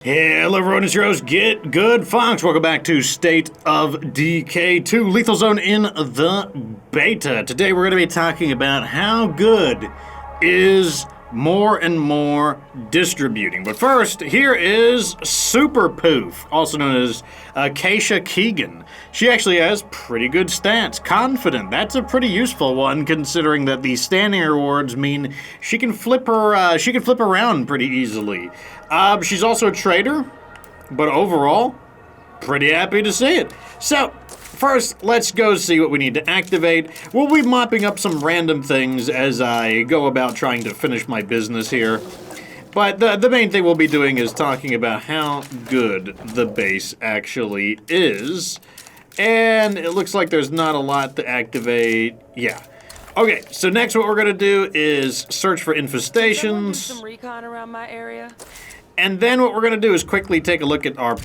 Hello everyone, it's your host, Get Good Fox. Welcome back to State of Decay 2, Lethal Zone in the beta. Today we're going to be talking about how good is Mohr and Mohr Distributing. But first, here is Super Poof, also known as Keisha Keegan. She actually has pretty good stats. Confident, that's a pretty useful one considering that the standing rewards mean she can flip around pretty easily. She's also a trader, but overall, pretty happy to see it. So, first, let's go see what we need to activate. We'll be mopping up some random things as I go about trying to finish my business here. But the main thing we'll be doing is talking about how good the base actually is. And it looks like there's not a lot to activate. Yeah. Okay, so next what we're going to do is search for infestations. Some recon around my area. And then what we're going to do is quickly take a look at our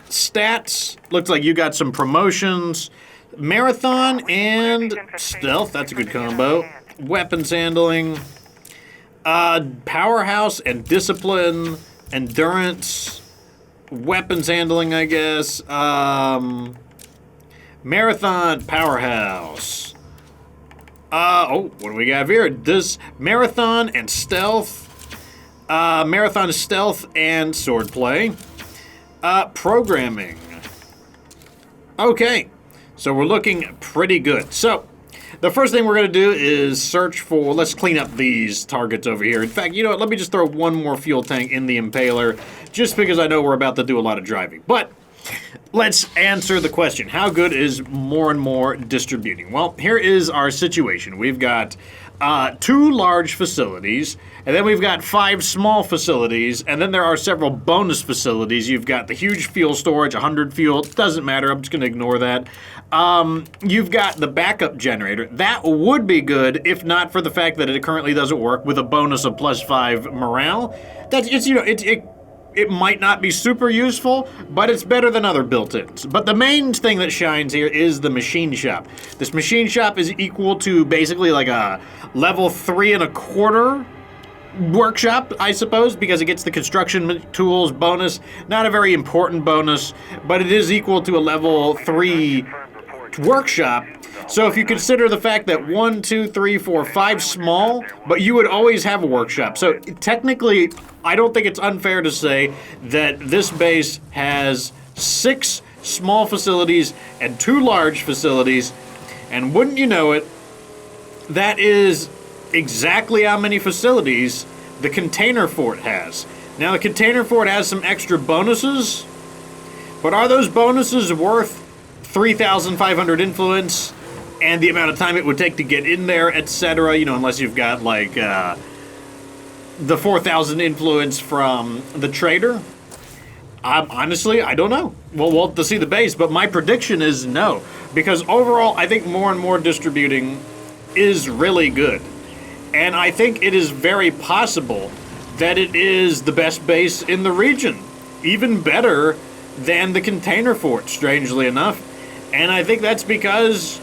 stats. Looks like you got some promotions. Marathon and stealth, that's a good combo. Weapons handling. Powerhouse and discipline. Endurance. Weapons handling, I guess. Marathon, powerhouse. What do we got here? Does marathon and stealth. Marathon stealth and swordplay. Programming. Okay, so we're looking pretty good. So, the first thing we're going to do is search for, let's clean up these targets over here. In fact, you know what, let me just throw one more fuel tank in the Impaler, just because I know we're about to do a lot of driving. But, let's answer the question, how good is Mohr and Mohr Distributing? Well, here is our situation. We've got 2 large facilities, and then we've got 5 small facilities, and then there are several bonus facilities. You've got the huge fuel storage, 100 fuel, doesn't matter, I'm just going to ignore that. You've got the backup generator. That would be good if not for the fact that it currently doesn't work with a bonus of +5 morale. It might not be super useful, but it's better than other built-ins. But the main thing that shines here is the machine shop. This machine shop is equal to basically like a level 3.25 workshop, I suppose, because it gets the construction tools bonus. Not a very important bonus, but it is equal to a level 3 workshop. So if you consider the fact that 1, 2, 3, 4, 5 small, but you would always have a workshop. So technically, I don't think it's unfair to say that this base has 6 small facilities and 2 large facilities. And wouldn't you know it, that is exactly how many facilities the container fort has. Now the container fort has some extra bonuses, but are those bonuses worth 3,500 influence and the amount of time it would take to get in there, etc., you know, unless you've got like the 4,000 influence from the trader? Honestly, I don't know. We'll have to see the base, but my prediction is no. Because overall, I think Mohr and Mohr Distributing is really good. And I think it is very possible that it is the best base in the region. Even better than the container fort, strangely enough. And I think that's because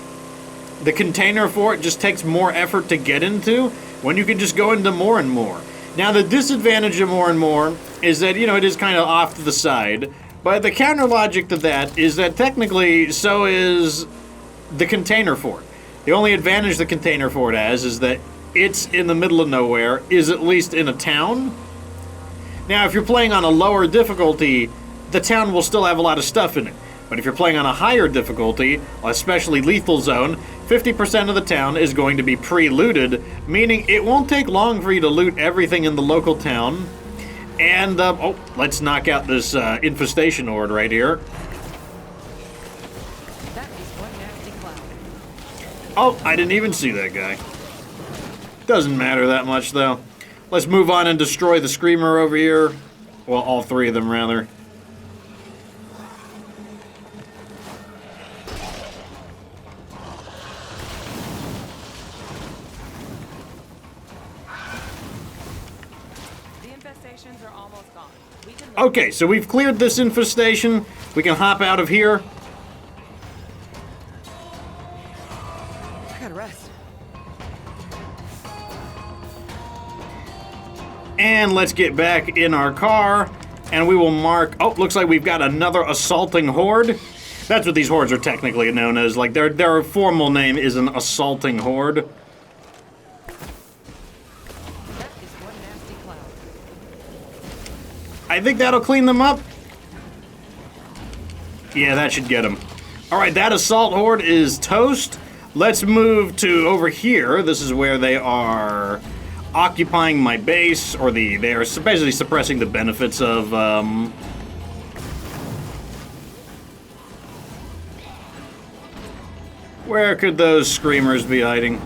the container fort just takes more effort to get into when you can just go into Mohr and Mohr. Now, the disadvantage of Mohr and Mohr is that, you know, it is kind of off to the side. But the counter logic to that is that technically so is the container fort. The only advantage the container fort has is that it's in the middle of nowhere, is at least in a town. Now, if you're playing on a lower difficulty, the town will still have a lot of stuff in it. But if you're playing on a higher difficulty, especially Lethal Zone, 50% of the town is going to be pre-looted, meaning it won't take long for you to loot everything in the local town. And, let's knock out this infestation horde right here. That is one nasty cloud. Oh, I didn't even see that guy. Doesn't matter that much, though. Let's move on and destroy the Screamer over here. Well, all 3 of them, rather. Infestations are almost gone. Okay, so we've cleared this infestation. We can hop out of here. I gotta rest. And let's get back in our car And we will mark... Oh, looks like we've got another assaulting horde. That's what these hordes are technically known as. Like, their formal name is an assaulting horde. That is one nasty cloud. I think that'll clean them up. Yeah, that should get them. Alright, that assault horde is toast. Let's move to over here. This is where they are occupying my base, or they are basically suppressing the benefits of, where could those screamers be hiding?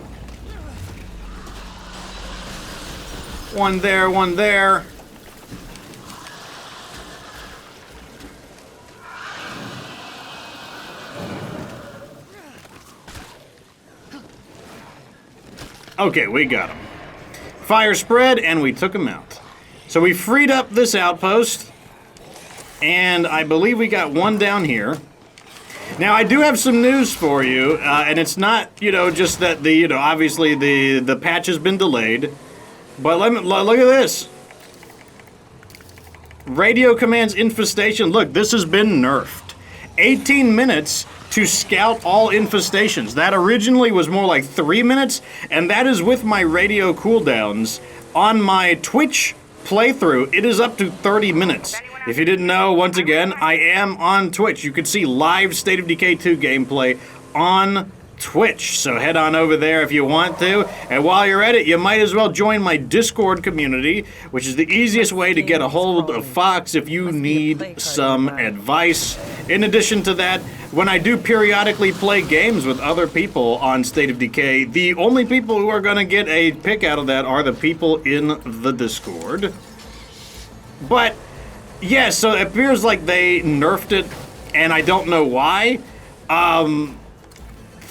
One there, one there. Okay, we got him. Fire spread, and we took him out. So we freed up this outpost, and I believe we got one down here. Now, I do have some news for you, and it's not, just that obviously the patch has been delayed, but look at this. Radio commands infestation. Look, this has been nerfed. 18 minutes to scout all infestations. That originally was more like 3 minutes, and that is with my radio cooldowns. On my Twitch playthrough, it is up to 30 minutes. If you didn't know, once again, I am on Twitch. You can see live State of Decay 2 gameplay on Twitch, so head on over there if you want to. And while you're at it, you might as well join my Discord community, which is the easiest way to get a hold of Fox if you need some advice. In addition to that, when I do periodically play games with other people on State of Decay, the only people who are going to get a pick out of that are the people in the Discord. But, yeah, so it appears like they nerfed it, and I don't know why.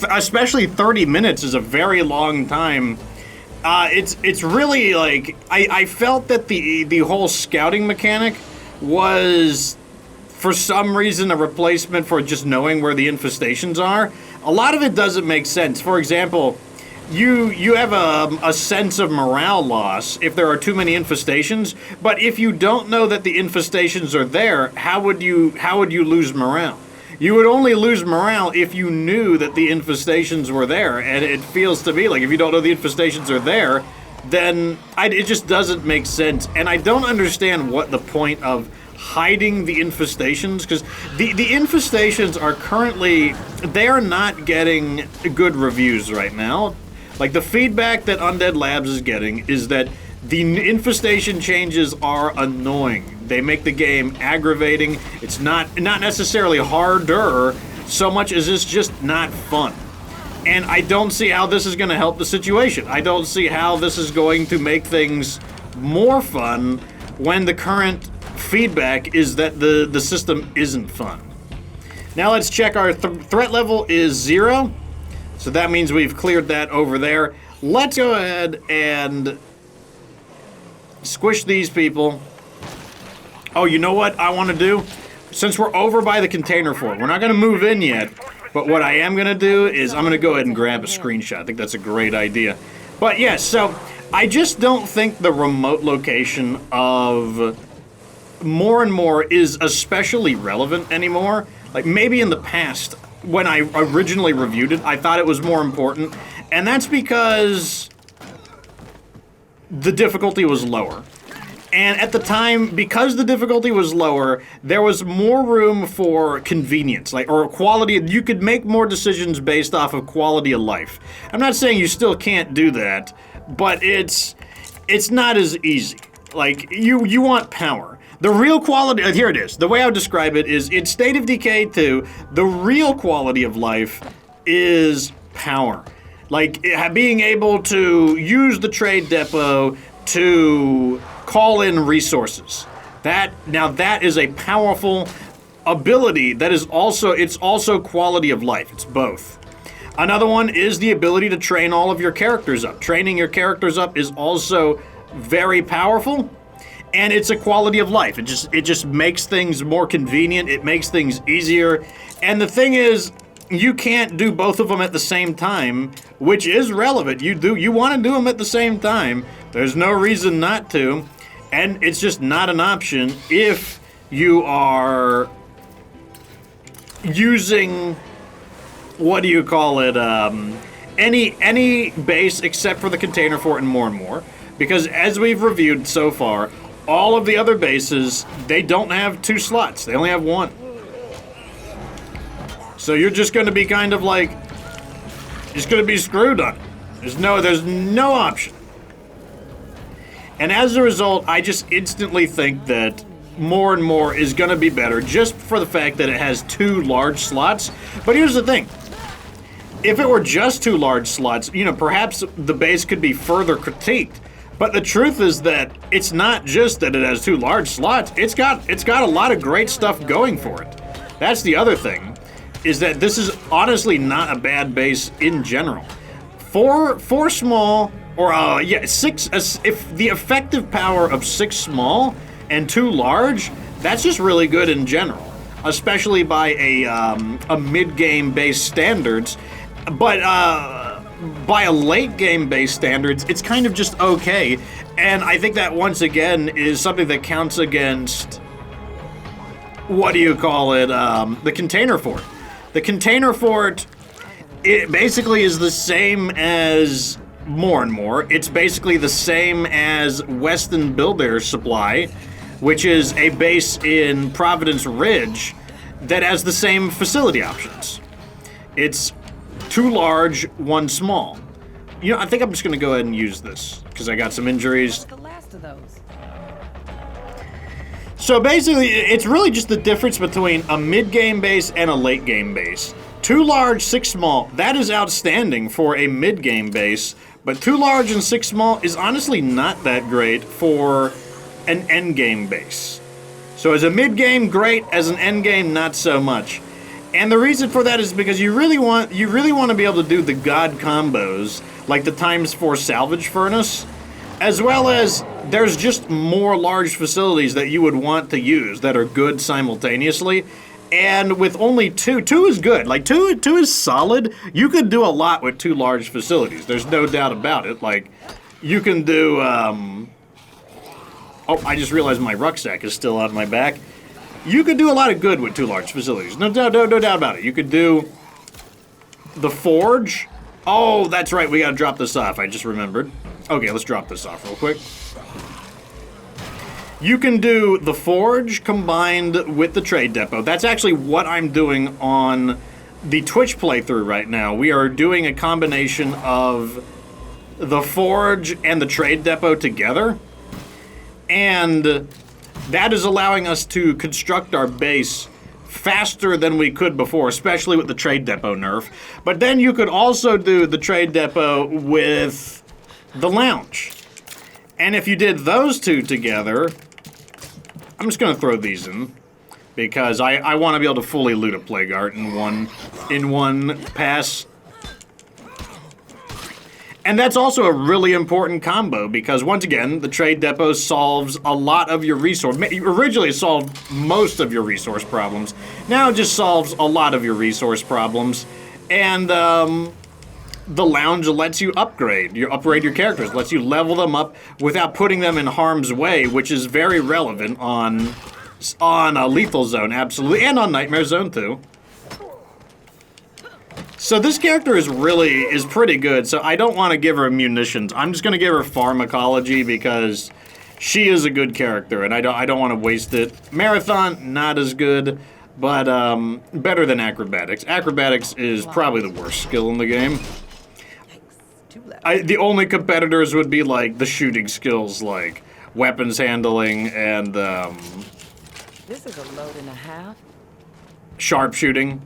Especially 30 minutes is a very long time. It's really like I felt that the whole scouting mechanic was for some reason a replacement for just knowing where the infestations are. A lot of it doesn't make sense. For example, you have a sense of morale loss if there are too many infestations, but if you don't know that the infestations are there, how would you lose morale? You would only lose morale if you knew that the infestations were there, and it feels to me like if you don't know the infestations are there, then it just doesn't make sense. And I don't understand what the point of hiding the infestations, because the infestations are currently, they're not getting good reviews right now. Like, the feedback that Undead Labs is getting is that the infestation changes are annoying. They make the game aggravating. It's not necessarily harder so much as it's just not fun. And I don't see how this is going to help the situation. I don't see how this is going to make things more fun when the current feedback is that the system isn't fun. Now let's check our threat level is 0. So that means we've cleared that over there. Let's go ahead and squish these people. Oh, you know what I want to do? Since we're over by the container fort, we're not going to move in yet, but what I am going to do is I'm going to go ahead and grab a screenshot. I think that's a great idea. But yes, so I just don't think the remote location of Mohr and Mohr is especially relevant anymore. Like, maybe in the past, when I originally reviewed it, I thought it was more important, and that's because the difficulty was lower. And at the time, because the difficulty was lower, there was more room for convenience, or quality. You could make more decisions based off of quality of life. I'm not saying you still can't do that, but it's not as easy. Like, you want power. The real quality, here it is. The way I would describe it is, in State of Decay 2, the real quality of life is power. Like, being able to use the trade depot to call in resources. Now that is a powerful ability that is it's also quality of life. It's both. Another one is the ability to train all of your characters up. Training your characters up is also very powerful, and it's a quality of life. It just makes things more convenient. It makes things easier. And the thing is, you can't do both of them at the same time, which is relevant. You want to do them at the same time. There's no reason not to, and it's just not an option if you are using, what do you call it, any base except for the container fort and Mohr and Mohr. Because as we've reviewed so far, all of the other bases, they don't have 2 slots. They only have 1. So you're just going to be kind of like, just going to be screwed on it. There's no option. And as a result, I just instantly think that Mohr and Mohr is going to be better just for the fact that it has 2 large slots. But here's the thing. If it were just 2 large slots, you know, perhaps the base could be further critiqued. But the truth is that it's not just that it has 2 large slots. It's got a lot of great stuff going for it. That's the other thing, is that this is honestly not a bad base in general. 4 small, or 6. If the effective power of 6 small and 2 large, that's just really good in general, especially by a mid-game base standards. But by a late-game base standards, it's kind of just okay. And I think that once again is something that counts against, what do you call it, the container fort. The container fort, it basically is the same as Mohr and Mohr. It's basically the same as Weston Builder Supply, which is a base in Providence Ridge that has the same facility options. It's 2 large, 1 small. You know, I think I'm just going to go ahead and use this because I got some injuries. The last of those. So basically, it's really just the difference between a mid-game base and a late-game base. 2 large, 6 small, that is outstanding for a mid-game base, but 2 large and 6 small is honestly not that great for an end-game base. So as a mid-game, great. As an end-game, not so much. And the reason for that is because you really want to be able to do the god combos, like the ×4 salvage furnace, as well as there's just more large facilities that you would want to use that are good simultaneously. And with only 2 is good. Like, 2 is solid. You could do a lot with 2 large facilities. There's no doubt about it. Like, you can do, oh, I just realized my rucksack is still on my back. You could do a lot of good with 2 large facilities. No doubt about it. You could do the forge. Oh, that's right. We gotta drop this off. I just remembered. Okay, let's drop this off real quick. You can do the forge combined with the trade depot. That's actually what I'm doing on the Twitch playthrough right now. We are doing a combination of the forge and the trade depot together. And that is allowing us to construct our base faster than we could before, especially with the trade depot nerf. But then you could also do the trade depot with the lounge. And if you did those 2 together, I'm just going to throw these in because I want to be able to fully loot a plague art in one pass. And that's also a really important combo because, once again, the trade depot solves a lot of your resource. Originally, it solved most of your resource problems. Now it just solves a lot of your resource problems. And the lounge lets you upgrade your characters, lets you level them up without putting them in harm's way, which is very relevant on a lethal zone, absolutely, and on nightmare zone too. So this character is pretty good, so I don't want to give her munitions. I'm just going to give her pharmacology because she is a good character, and I don't want to waste it. Marathon, not as good, but better than acrobatics. Acrobatics is probably the worst skill in the game. The only competitors would be like the shooting skills, like weapons handling and This is a load and a half. Sharpshooting.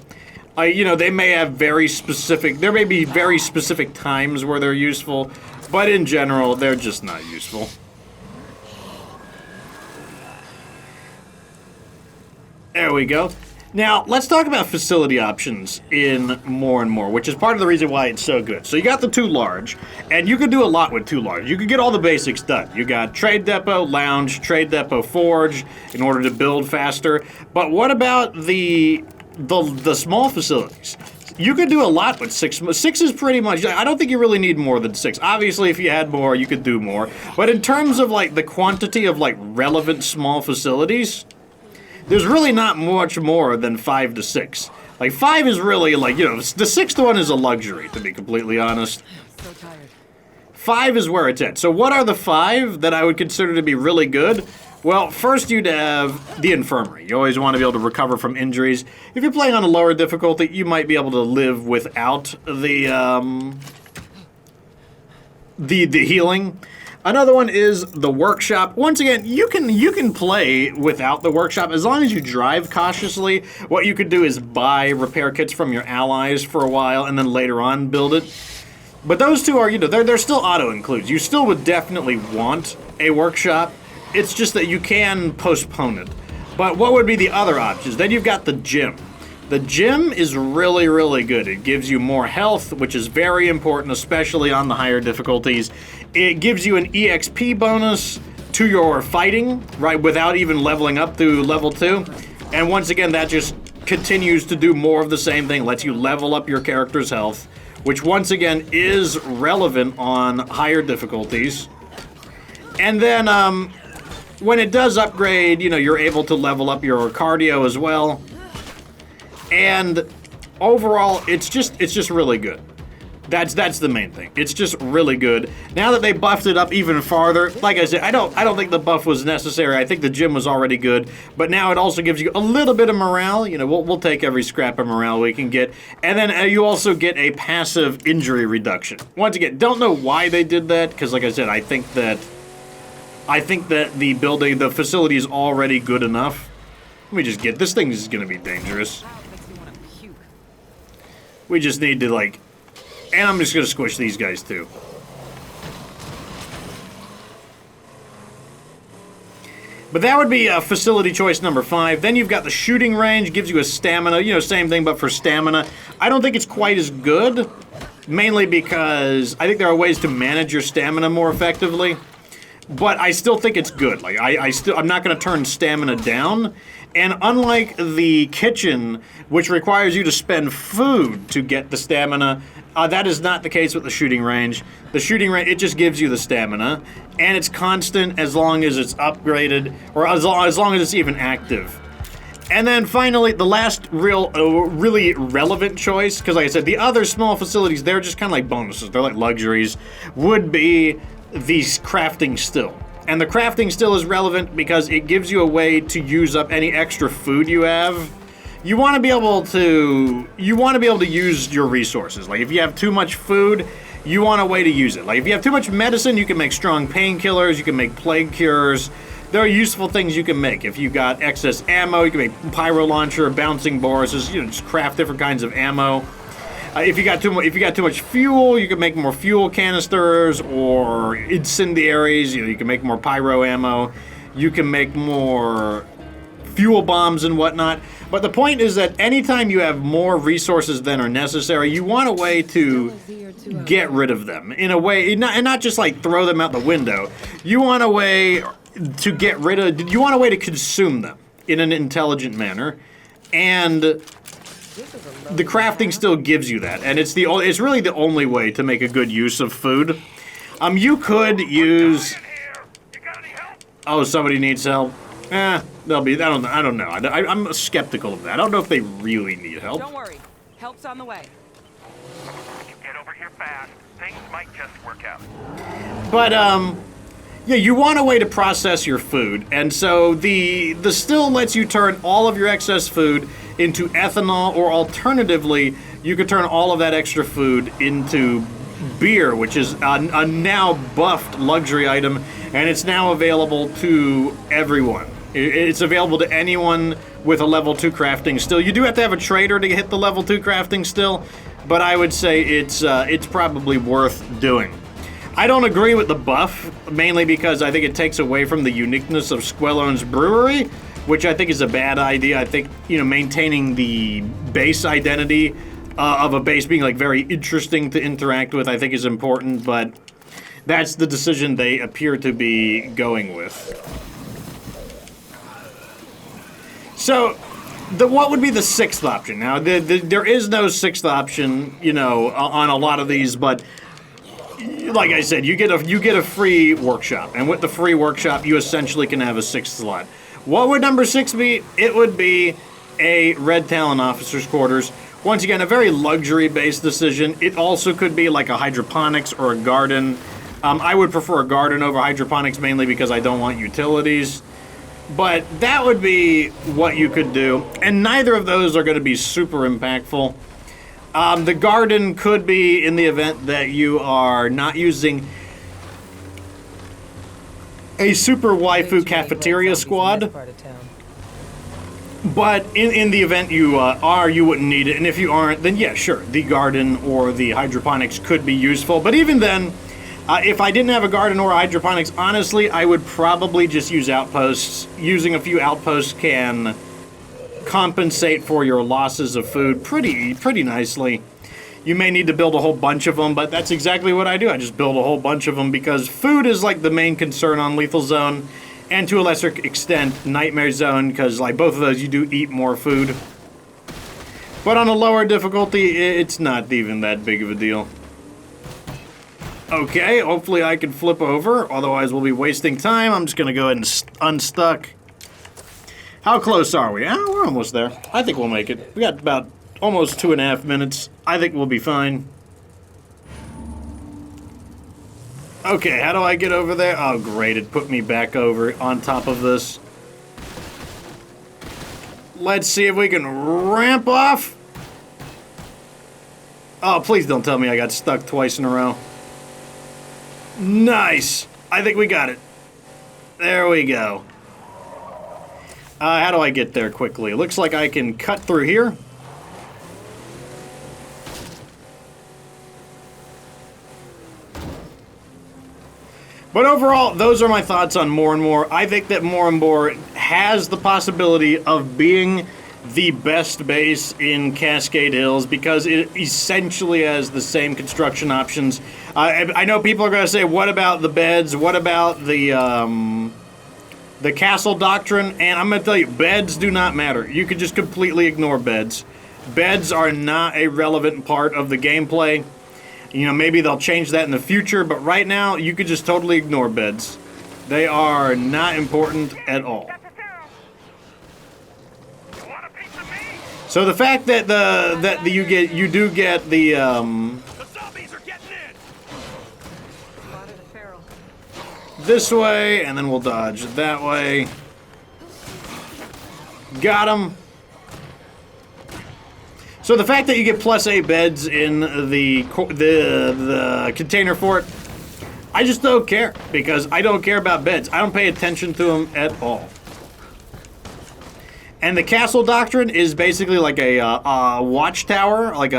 You know, they may have there may be very specific times where they're useful, but in general, they're just not useful. There we go. Now, let's talk about facility options in Mohr and Mohr, which is part of the reason why it's so good. So you got the 2 large, and you can do a lot with 2 large. You can get all the basics done. You got trade depot, lounge, trade depot, forge, in order to build faster. But what about the small facilities? You could do a lot with 6. 6 is pretty much, I don't think you really need more than 6. Obviously, if you had more, you could do more. But in terms of, like, the quantity of, like, relevant small facilities, there's really not much more than 5 to 6. Like, 5 is really, like, you know, the 6th one is a luxury, to be completely honest. So tired. 5 is where it's at. So what are the 5 that I would consider to be really good? Well, first you'd have the infirmary. You always want to be able to recover from injuries. If you're playing on a lower difficulty, you might be able to live without the healing. Another one is the workshop. Once again, you can play without the workshop as long as you drive cautiously. What you could do is buy repair kits from your allies for a while and then later on build it. But those two are, you know, they're still auto-includes. You still would definitely want a workshop. It's just that you can postpone it. But what would be the other options? Then you've got the gym. The gym is really, really good. It gives you more health, which is very important, especially on the higher difficulties. It gives you an EXP bonus to your fighting, right, without even leveling up to level 2. And once again, that just continues to do more of the same thing, lets you level up your character's health, which once again is relevant on higher difficulties. And then when it does upgrade, you know, you're able to level up your cardio as well. And overall, it's just really good. That's the main thing. It's just really good. Now that they buffed it up even farther, like I said, I don't think the buff was necessary. I think the gym was already good, but now it also gives you a little bit of morale. You know, we'll take every scrap of morale we can get, and then you also get a passive injury reduction. Once again, don't know why they did that, because like I said, I think that the facility is already good enough. Let me just get this thing is going to be dangerous. We just need to, like... And I'm just going to squish these guys, too. But that would be facility choice number 5. Then you've got the shooting range. Gives you a stamina. You know, same thing, but for stamina. I don't think it's quite as good. Mainly because I think there are ways to manage your stamina more effectively. But I still think it's good. Like, I'm not going to turn stamina down. And unlike the kitchen, which requires you to spend food to get the stamina, that is not the case with the shooting range. The shooting range, it just gives you the stamina, and it's constant as long as it's upgraded, or as long as it's even active. And then finally, the last really relevant choice, because like I said, the other small facilities, they're just kind of like bonuses. They're like luxuries, would be the crafting still. And the crafting still is relevant because it gives you a way to use up any extra food you have. You want to be able to use your resources. Like if you have too much food, you want a way to use it. Like if you have too much medicine, you can make strong painkillers, you can make plague cures. There are useful things you can make. If you got excess ammo, you can make pyro launcher, bouncing boruses, you know, just craft different kinds of ammo. If you got too much fuel, you can make more fuel canisters or incendiaries. You know, you can make more pyro ammo. You can make more fuel bombs and whatnot. But the point is that anytime you have more resources than are necessary, you want a way to get rid of them in a way, and not just like throw them out the window. You want a way to get rid of. You want a way to consume them in an intelligent manner, and the crafting still gives you that, and it's really the only way to make a good use of food. You could use. Oh, somebody needs help. They'll be. I don't know. I'm skeptical of that. I don't know if they really need help. Don't worry, help's on the way. Get over here fast. Things might just work out. But yeah, you want a way to process your food, and so the still lets you turn all of your excess food into ethanol, or alternatively, you could turn all of that extra food into beer, which is a now buffed luxury item, and it's now available to everyone. It's available to anyone with a level 2 crafting still. You do have to have a trader to hit the level 2 crafting still, but I would say it's probably worth doing. I don't agree with the buff, mainly because I think it takes away from the uniqueness of Squellone's brewery, which I think is a bad idea. I think, you know, maintaining the base identity of a base being like very interesting to interact with, I think is important, but that's the decision they appear to be going with. So, what would be the 6th option? Now, there is no 6th option, you know, on a lot of these, but like I said, you get a free workshop, and with the free workshop, you essentially can have a 6th slot. What would number 6 be? It would be a Red Talon officer's quarters. Once again, a very luxury-based decision. It also could be like a hydroponics or a garden. I would prefer a garden over hydroponics mainly because I don't want utilities. But that would be what you could do. And neither of those are going to be super impactful. The garden could be in the event that you are not using a super waifu cafeteria squad. But in the event you are, you wouldn't need it. And if you aren't, then yeah, sure, the garden or the hydroponics could be useful. But even then, if I didn't have a garden or hydroponics, honestly, I would probably just use outposts. Using a few outposts can compensate for your losses of food pretty nicely. You may need to build a whole bunch of them, but that's exactly what I do. I just build a whole bunch of them because food is like the main concern on Lethal Zone, and to a lesser extent, Nightmare Zone, because like both of those you do eat more food. But on a lower difficulty, it's not even that big of a deal. Okay, hopefully I can flip over, otherwise we'll be wasting time. I'm just going to go ahead and unstuck. How close are we? Oh, we're almost there. I think we'll make it. We got about almost 2.5 minutes. I think we'll be fine. Okay, how do I get over there? Oh, great. It put me back over on top of this. Let's see if we can ramp off. Oh, please don't tell me I got stuck twice in a row. Nice. I think we got it. There we go. How do I get there quickly? Looks like I can cut through here. But overall, those are my thoughts on Mohr and Mohr. I think that Mohr and Mohr has the possibility of being the best base in Cascade Hills because it essentially has the same construction options. I know people are going to say, what about the beds? What about the castle doctrine? And I'm going to tell you, beds do not matter. You can just completely ignore beds. Beds are not a relevant part of the gameplay. You know, maybe they'll change that in the future, but right now, you could just totally ignore beds. They are not important at all. So the fact that you do get the zombies are getting in. this way, and then we'll dodge that way. Got him. So the fact that you get +8 beds in the container fort, I just don't care because I don't care about beds. I don't pay attention to them at all. And the castle doctrine is basically like a watchtower, like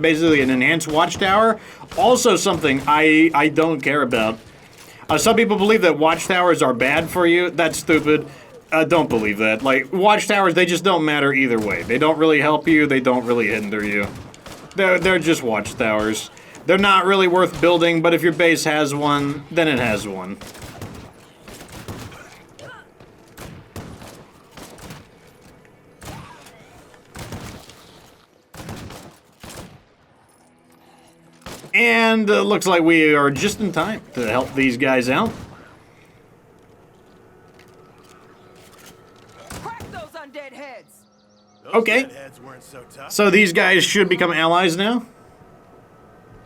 basically an enhanced watchtower. Also something I don't care about. Some people believe that watchtowers are bad for you. That's stupid. Don't believe that. Like, watchtowers, they just don't matter either way. They don't really help you. They don't really hinder you. They're just watchtowers. They're not really worth building, but if your base has one, then it has one. And looks like we are just in time to help these guys out. Okay. So these guys should become allies now?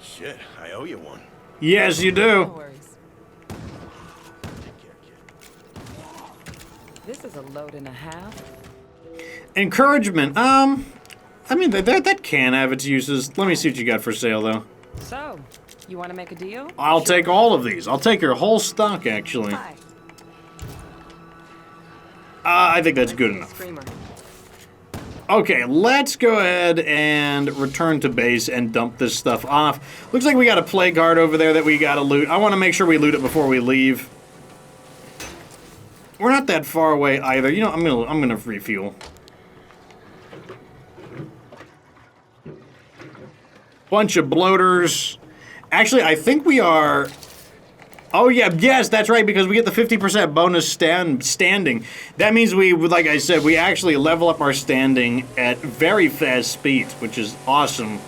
Shit, I owe you one. Yes, you do. No worries. This is a load and a half. Encouragement. I mean, that can have its uses. Let me see what you got for sale, though. So, you want to make a deal? I'll take all of these. I'll take your whole stock, actually. Hi. I think that's good enough. Screamer. Okay, let's go ahead and return to base and dump this stuff off. Looks like we got a plague heart over there that we gotta loot. I want to make sure we loot it before we leave. We're not that far away either. You know, I'm gonna refuel. Bunch of bloaters. Actually, I think we are... Oh, yeah, yes, that's right, because we get the 50% bonus standing. That means we, like I said, we actually level up our standing at very fast speeds, which is awesome.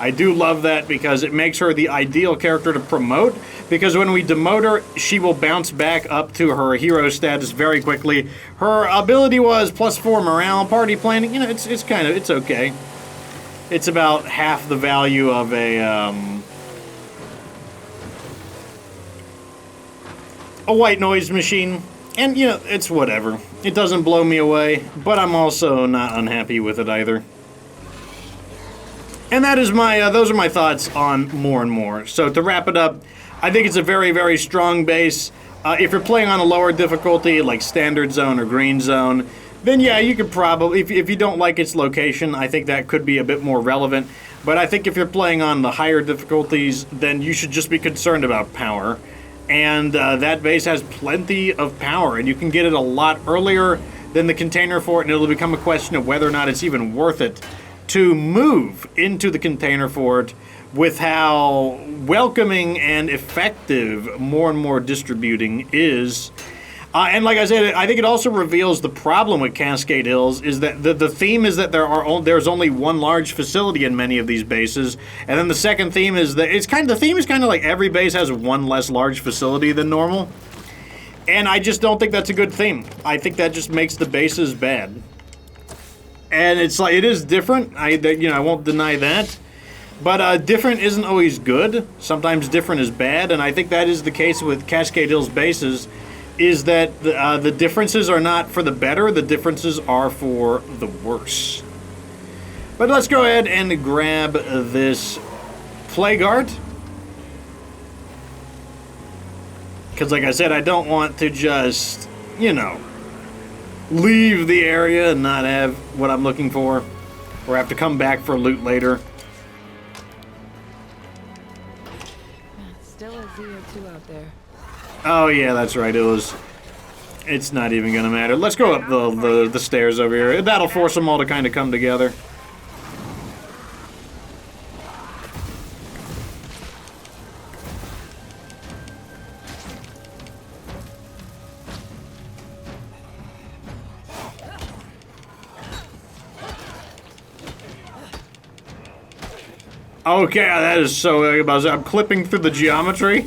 I do love that because it makes her the ideal character to promote, because when we demote her, she will bounce back up to her hero status very quickly. Her ability was +4 morale, party planning, you know, it's okay. It's about half the value of a white noise machine. And, you know, it's whatever. It doesn't blow me away, but I'm also not unhappy with it either. And that is my, those are my thoughts on Mohr and Mohr. So to wrap it up, I think it's a very, very strong base. If you're playing on a lower difficulty, like Standard Zone or Green Zone, then yeah, you could probably, if you don't like its location, I think that could be a bit more relevant. But I think if you're playing on the higher difficulties, then you should just be concerned about power. And that base has plenty of power, and you can get it a lot earlier than the container fort, and it'll become a question of whether or not it's even worth it to move into the container fort with how welcoming and effective Mohr and Mohr Distributing is. And like I said, I think it also reveals the problem with Cascade Hills is that the theme is that there's only one large facility in many of these bases, and then the second theme is that the theme is kind of like every base has one less large facility than normal, and I just don't think that's a good theme. I think that just makes the bases bad, and it's like it is different. I won't deny that, but different isn't always good. Sometimes different is bad, and I think that is the case with Cascade Hills bases. Is that the differences are not for the better, the differences are for the worse. But let's go ahead and grab this Plague Art. Because like I said, I don't want to just, you know, leave the area and not have what I'm looking for, or have to come back for loot later. Still a Z or two out there. Oh yeah, that's right. It's not even gonna matter. Let's go up the stairs over here. That'll force them all to kind of come together. Okay, that is so. I'm clipping through the geometry.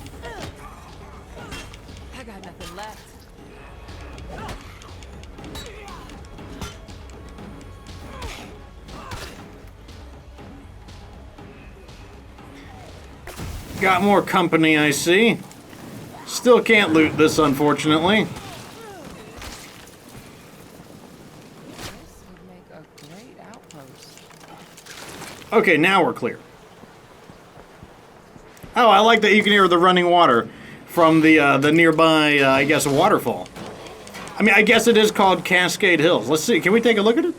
Got more company, I see. Still can't loot this, unfortunately. This would make a great outpost. Okay, now we're clear. Oh, I like that you can hear the running water from the nearby, I guess, waterfall. I mean, I guess it is called Cascade Hills. Let's see. Can we take a look at it?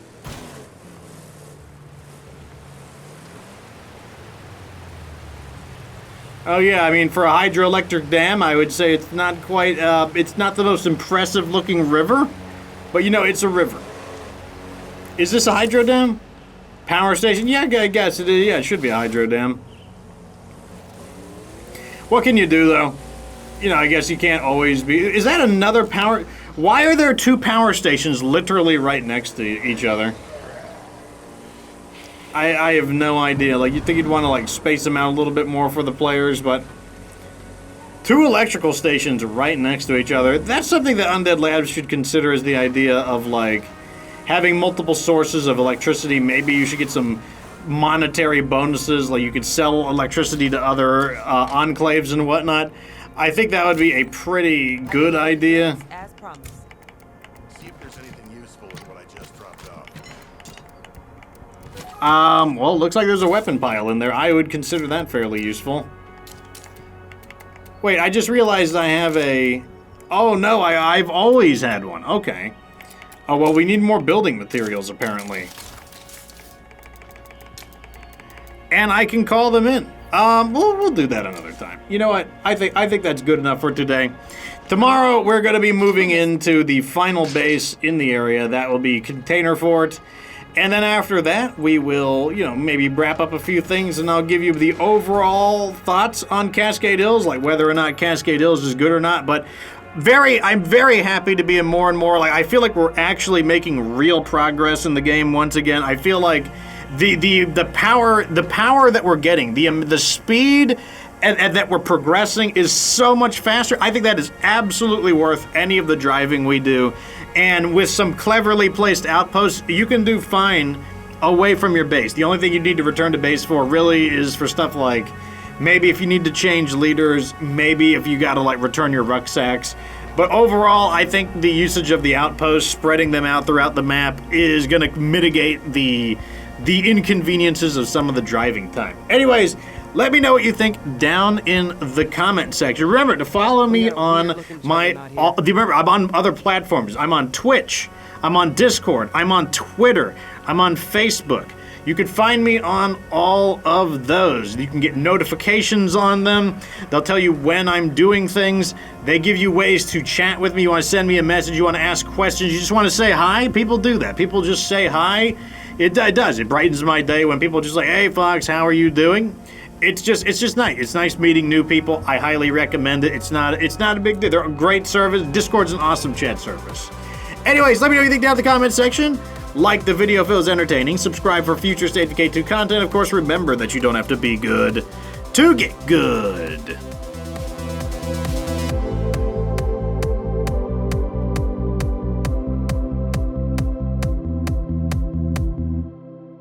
Oh yeah, I mean, for a hydroelectric dam, I would say it's not quite, it's not the most impressive looking river, but you know, it's a river. Is this a hydro dam? Power station? Yeah, I guess it is. Yeah, it should be a hydro dam. What can you do, though? You know, I guess you can't always be... Is that another power... Why are there two power stations literally right next to each other? I have no idea. Like, you'd think you'd want to, like, space them out a little bit more for the players, but... Two electrical stations right next to each other. That's something that Undead Labs should consider as the idea of, like, having multiple sources of electricity. Maybe you should get some monetary bonuses, like you could sell electricity to other enclaves and whatnot. I think that would be a pretty good idea. As promised. See if there's anything useful with what I just dropped off. Well, looks like there's a weapon pile in there. I would consider that fairly useful. Wait, I just realized I have a... Oh, no, I've always had one. Okay. Oh, well, we need more building materials, apparently. And I can call them in. We'll do that another time. You know what? I think that's good enough for today. Tomorrow, we're going to be moving into the final base in the area. That will be Container Fort. And then after that, we will, you know, maybe wrap up a few things, and I'll give you the overall thoughts on Cascade Hills, like whether or not Cascade Hills is good or not. But I'm very happy to be in Mohr and Mohr. Like, I feel like we're actually making real progress in the game once again. I feel like the power that we're getting, the speed and that we're progressing is so much faster. I think that is absolutely worth any of the driving we do. And with some cleverly placed outposts, you can do fine away from your base. The only thing you need to return to base for really is for stuff like maybe if you need to change leaders, maybe if you gotta like return your rucksacks. But overall, I think the usage of the outposts, spreading them out throughout the map, is gonna mitigate the inconveniences of some of the driving time. Anyways, let me know what you think down in the comment section. Remember to follow me on remember, I'm on other platforms. I'm on Twitch, I'm on Discord, I'm on Twitter, I'm on Facebook. You can find me on all of those. You can get notifications on them. They'll tell you when I'm doing things. They give you ways to chat with me. You want to send me a message, you want to ask questions, you just want to say hi. People do that. People just say hi. It does. It brightens my day when people just like, hey Fox, how are you doing? It's just nice. It's nice meeting new people. I highly recommend it. It's not a big deal. They're a great service. Discord's an awesome chat service. Anyways, let me know what you think down in the comment section. Like the video if it was entertaining. Subscribe for future State of Decay 2 content. Of course, remember that you don't have to be good to get good.